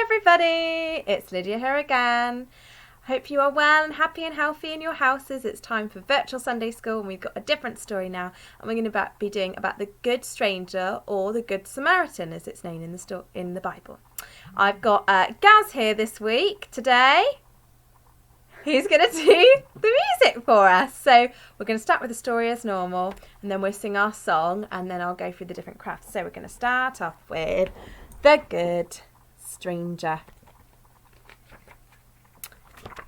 everybody, it's Lydia here again. Hope you are well and happy and healthy in your houses. It's time for virtual Sunday school and we've got a different story now, and we're going to be doing about the Good Stranger, or the Good Samaritan as it's known in the Bible. I've got Gaz here this week today, who's going to do the music for us. So we're going to start with the story as normal, and then we'll sing our song, and then I'll go through the different crafts. So we're going to start off with the Good Stranger.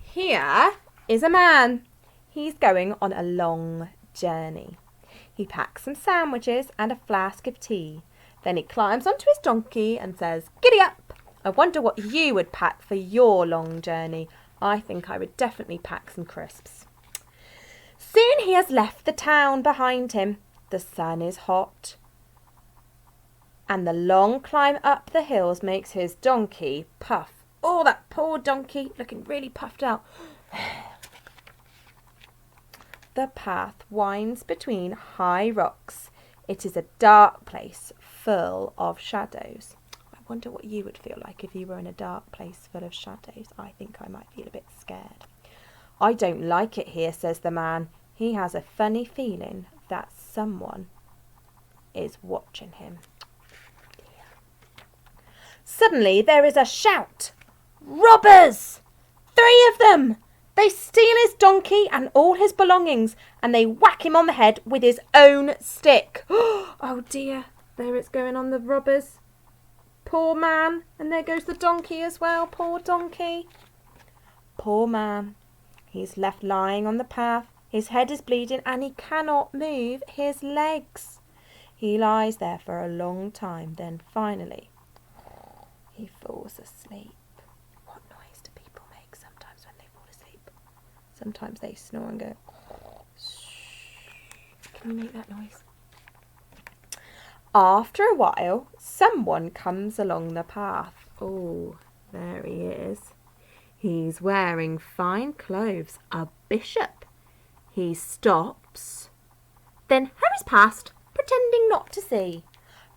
Here is a man. He's going on a long journey. He packs some sandwiches and a flask of tea. Then he climbs onto his donkey and says, "Giddy up! I wonder what you would pack for your long journey. I think I would definitely pack some crisps." Soon he has left the town behind him. The sun is hot, and the long climb up the hills makes his donkey puff. Oh, that poor donkey, looking really puffed out. The path winds between high rocks. It is a dark place full of shadows. I wonder what you would feel like if you were in a dark place full of shadows. I think I might feel a bit scared. "I don't like it here," says the man. He has a funny feeling that someone is watching him. Suddenly there is a shout. "Robbers! 3 of them! They steal his donkey and all his belongings, and they whack him on the head with his own stick." Oh dear, there it's going on, the robbers. Poor man, and there goes the donkey as well, poor donkey. Poor man, he's left lying on the path. His head is bleeding and he cannot move his legs. He lies there for a long time, then finally he falls asleep. What noise do people make sometimes when they fall asleep? Sometimes they snore and go, shh. Can you make that noise? After a while, someone comes along the path. Oh, there he is. He's wearing fine clothes, a bishop. He stops, then hurries past, pretending not to see.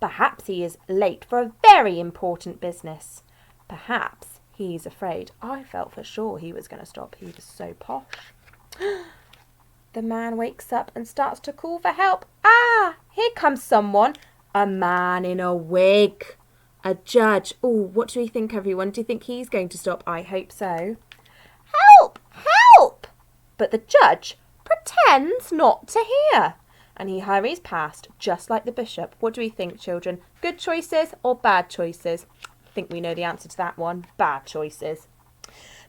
Perhaps he is late for a very important business. Perhaps he's afraid. I felt for sure he was going to stop. He was so posh. The man wakes up and starts to call for help. Ah, here comes someone. A man in a wig. A judge. Oh, what do you think, everyone? Do you think he's going to stop? I hope so. "Help! Help!" But the judge pretends not to hear, and he hurries past just like the bishop. What do we think, children? Good choices or bad choices? I think we know the answer to that one. Bad choices.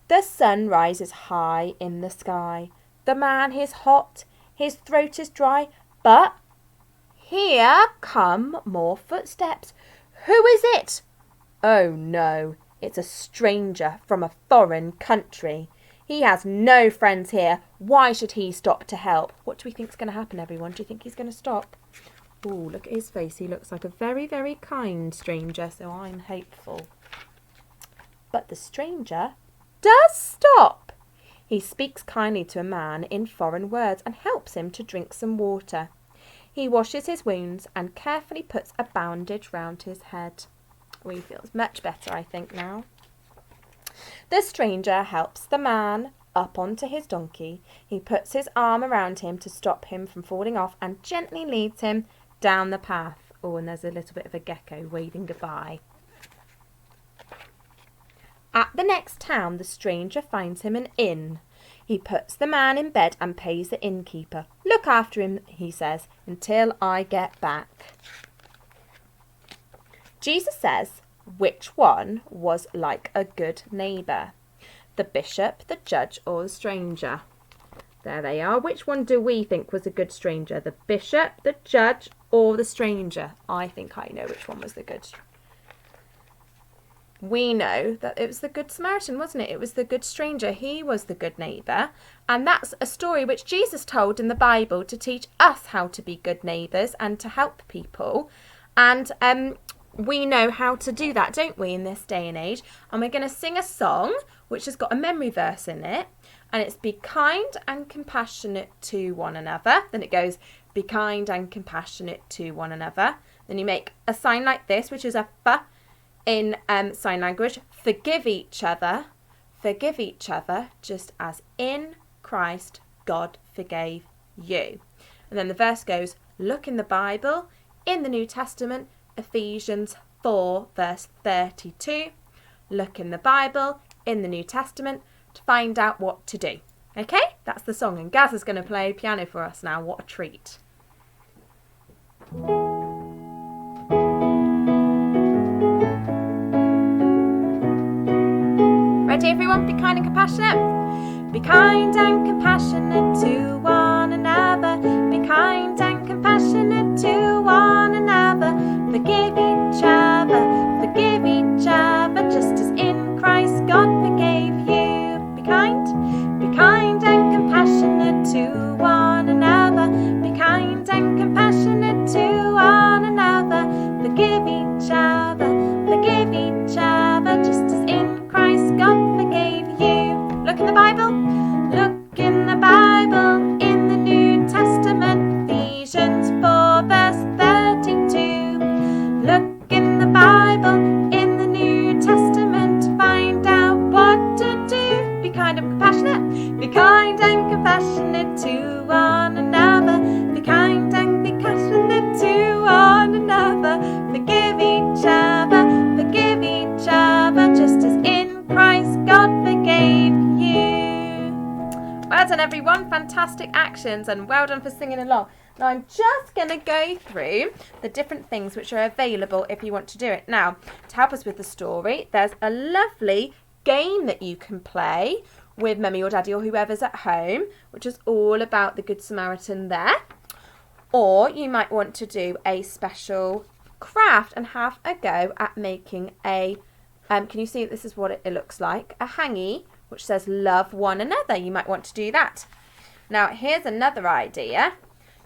The sun rises high in the sky. The man is hot. His throat is dry. But here come more footsteps. Who is it? Oh no, it's a stranger from a foreign country. He has no friends here. Why should he stop to help? What do we think is going to happen, everyone? Do you think he's going to stop? Oh, look at his face. He looks like a very, very kind stranger, so I'm hopeful. But the stranger does stop. He speaks kindly to a man in foreign words and helps him to drink some water. He washes his wounds and carefully puts a bandage round his head. Oh, he feels much better, I think, now. The stranger helps the man up onto his donkey. He puts his arm around him to stop him from falling off and gently leads him down the path. Oh, and there's a little bit of a gecko waving goodbye. At the next town, the stranger finds him an inn. He puts the man in bed and pays the innkeeper. "Look after him," he says, "until I get back." Jesus says, which one was like a good neighbour? The bishop, the judge, or the stranger? There they are. Which one do we think was a good stranger? The bishop, the judge, or the stranger? I think I know which one was the good. We know that it was the Good Samaritan, wasn't it? It was the good stranger. He was the good neighbour. And that's a story which Jesus told in the Bible to teach us how to be good neighbours and to help people. And we know how to do that, don't we, in this day and age? And we're going to sing a song which has got a memory verse in it. And it's "Be kind and compassionate to one another." Then it goes, "Be kind and compassionate to one another." Then you make a sign like this, which is a F in sign language, forgive each other, just as in Christ God forgave you. And then the verse goes, look in the Bible, in the New Testament, Ephesians 4 verse 32. Look in the Bible, in the New Testament, to find out what to do. Okay, that's the song, and Gaz is going to play piano for us now. What a treat. Ready everyone? Be kind and compassionate. Be kind and compassionate to one another. Be kind and compassionate to one another. Forgive each other, just as in Christ God forgave you. Be kind and compassionate to one another. Be kind and compassionate to one another. Forgive each other, just as in Christ God forgave you. Look in the Bible, in the New Testament, Ephesians 4 verse 32. Look in the Bible, in the New Testament, to find out what to do. Be kind and compassionate. Be kind and compassionate to one another. Be kind and compassionate to one another. Forgive each other, just as in Christ God forgave you. Well done everyone, fantastic actions, and well done for singing along. Now I'm just going to go through the different things which are available if you want to do it. Now, to help us with the story, there's a lovely game that you can play with Mummy or Daddy or whoever's at home, which is all about the Good Samaritan there. Or you might want to do a special craft and have a go at making a, can you see this is what it looks like? A hangy which says love one another. You might want to do that. Now here's another idea.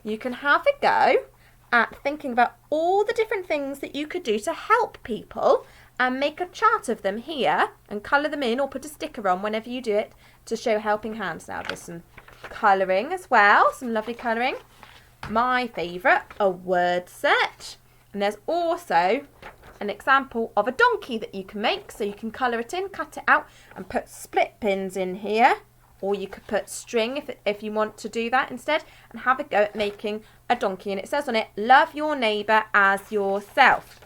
You can have a go at thinking about all the different things that you could do to help people and make a chart of them here and colour them in or put a sticker on whenever you do it to show helping hands. Now there's some colouring as well, some lovely colouring. My favourite, a word set. And there's also an example of a donkey that you can make. So you can colour it in, cut it out and put split pins in here. Or you could put string if you want to do that instead, and have a go at making a donkey. And it says on it, love your neighbour as yourself.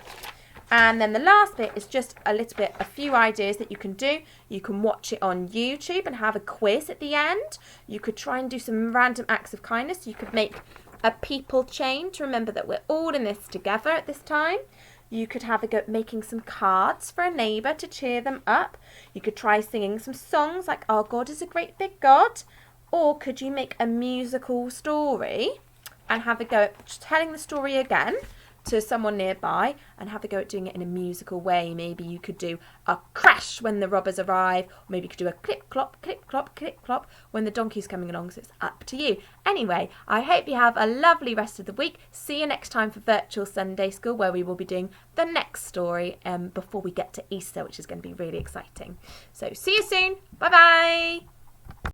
And then the last bit is just a few ideas that you can do. You can watch it on YouTube and have a quiz at the end. You could try and do some random acts of kindness. You could make a people chain to remember that we're all in this together at this time. You could have a go at making some cards for a neighbour to cheer them up. You could try singing some songs like Our God is a Great Big God. Or could you make a musical story and have a go at telling the story again to someone nearby and have a go at doing it in a musical way. Maybe you could do a crash when the robbers arrive, or maybe you could do a clip clop, clip clop, clip clop when the donkey's coming along. So it's up to you. Anyway, I hope you have a lovely rest of the week. See you next time for Virtual Sunday School, where we will be doing the next story before we get to Easter, which is going to be really exciting. So see you soon. Bye bye.